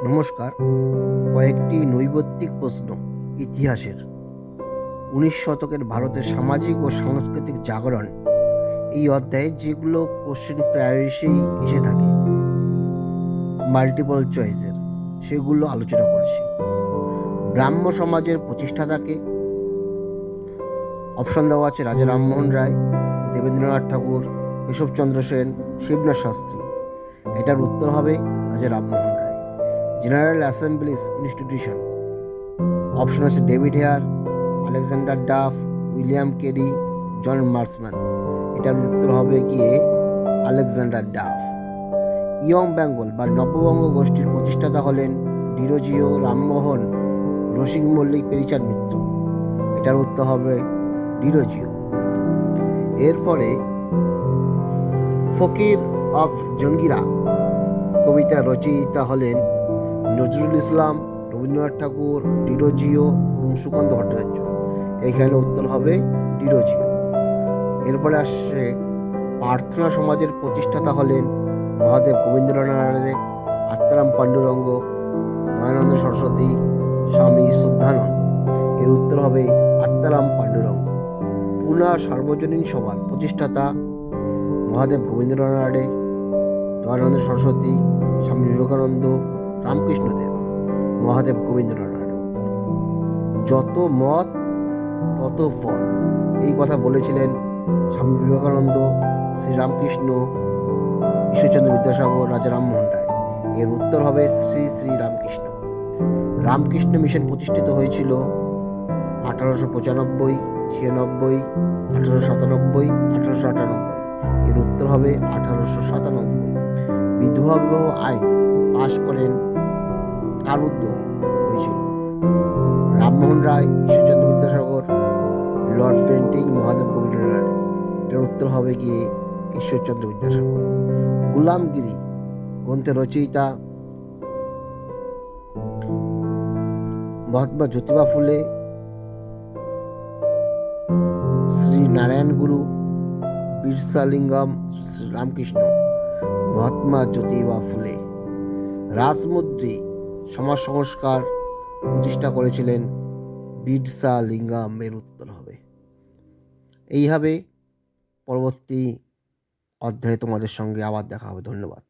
নমস্কার। কয়েকটি নৈর্ব্যক্তিক প্রশ্ন ইতিহাসের 19 শতকের ভারতের সামাজিক ও সাংস্কৃতিক জাগরণ এই অধ্যায়ে যেগুলো কোশ্চেন প্রায়শই এসে থাকে মাল্টিপল চয়েসের, সেগুলো আলোচনা করছি। ব্রাহ্ম সমাজের প্রতিষ্ঠাতাকে অপশন দেওয়া আছে রাজা রামমোহন রায়, দেবেন্দ্রনাথ ঠাকুর, কেশবচন্দ্র সেন, শিবনাথ শাস্ত্রী। এটার উত্তর হবে Raja Rammohan Roy. General assemblies institution option আছে David Hare, Alexander Duff, William Carey, John Marshman. এটার উত্তর হবে গিয়ে আলেকজান্ডার ডাফ। ইয়ং বেঙ্গল বা নববঙ্গ গোষ্ঠীর প্রতিষ্ঠাতা হলেন ডিরোজিও, রামমোহন, রসিক মল্লিক, পেরিচাঁদ মিত্র। এটার উত্তর হবে ডিরোজিও। এরপরে ফকির অফ জঙ্গিরা কবিতা রচয়িতা হলেন নজরুল ইসলাম, রবীন্দ্রনাথ ঠাকুর, ডিরোজিও এবং সুকান্ত ভট্টাচার্য। এইখানে উত্তর হবে ডিরোজিও। এরপরে আসছে প্রার্থনা সমাজের প্রতিষ্ঠাতা হলেন মহাদেব গোবিন্দনাথ রায়, আত্মারাম পাণ্ডুরঙ্গ, দয়ানন্দ সরস্বতী, স্বামী শ্রদ্ধানন্দ। এর উত্তর হবে আত্মারাম পাণ্ডুরঙ্গ। পুনা সার্বজনীন সভার প্রতিষ্ঠাতা মহাদেব গোবিন্দনাথ রায়, দয়ানন্দ সরস্বতী, স্বামী বিবেকানন্দ, রামকৃষ্ণদেব। মহাদেব গোবিন্দনাথ রায়। যত মত তত পথ, এই কথা বলেছিলেন স্বামী বিবেকানন্দ, শ্রীরামকৃষ্ণ, ঈশ্বরচন্দ্র বিদ্যাসাগর, রাজা রামমোহন রায়। এর উত্তর হবে শ্রী শ্রী রামকৃষ্ণ। রামকৃষ্ণ মিশন প্রতিষ্ঠিত হয়েছিল 1895, 96, 1897, 1898। এর উত্তর হবে 1897। বিধবা বিবাহ আইন পাশ করেন কার উদ্যোগে হয়েছিল? রামমোহন রায়, ঈশ্বরচন্দ্র বিদ্যাসাগর, লর্ড বেন্টিং, মহাদেব গোবিন্দনাথ রায়। এটার উত্তর হবে গিয়ে ঈশ্বরচন্দ্র বিদ্যাসাগর। গুলামগিরি গ্রন্থের রচয়িতা মহাত্মা জ্যোতিবা ফুলে, শ্রী নারায়ণ গুরু, বিরসা লিঙ্গম, রামকৃষ্ণ। মহাত্মা জ্যোতিবা ফুলে। রাসমুদ্রি সমাজ সংস্কার প্রতিষ্ঠা করেছিলেন বিরসা লিঙ্গম। এর উত্তর হবে। এইভাবে পরবর্তী অধ্যায়ে তোমাদের সঙ্গে আবার দেখা হবে। ধন্যবাদ।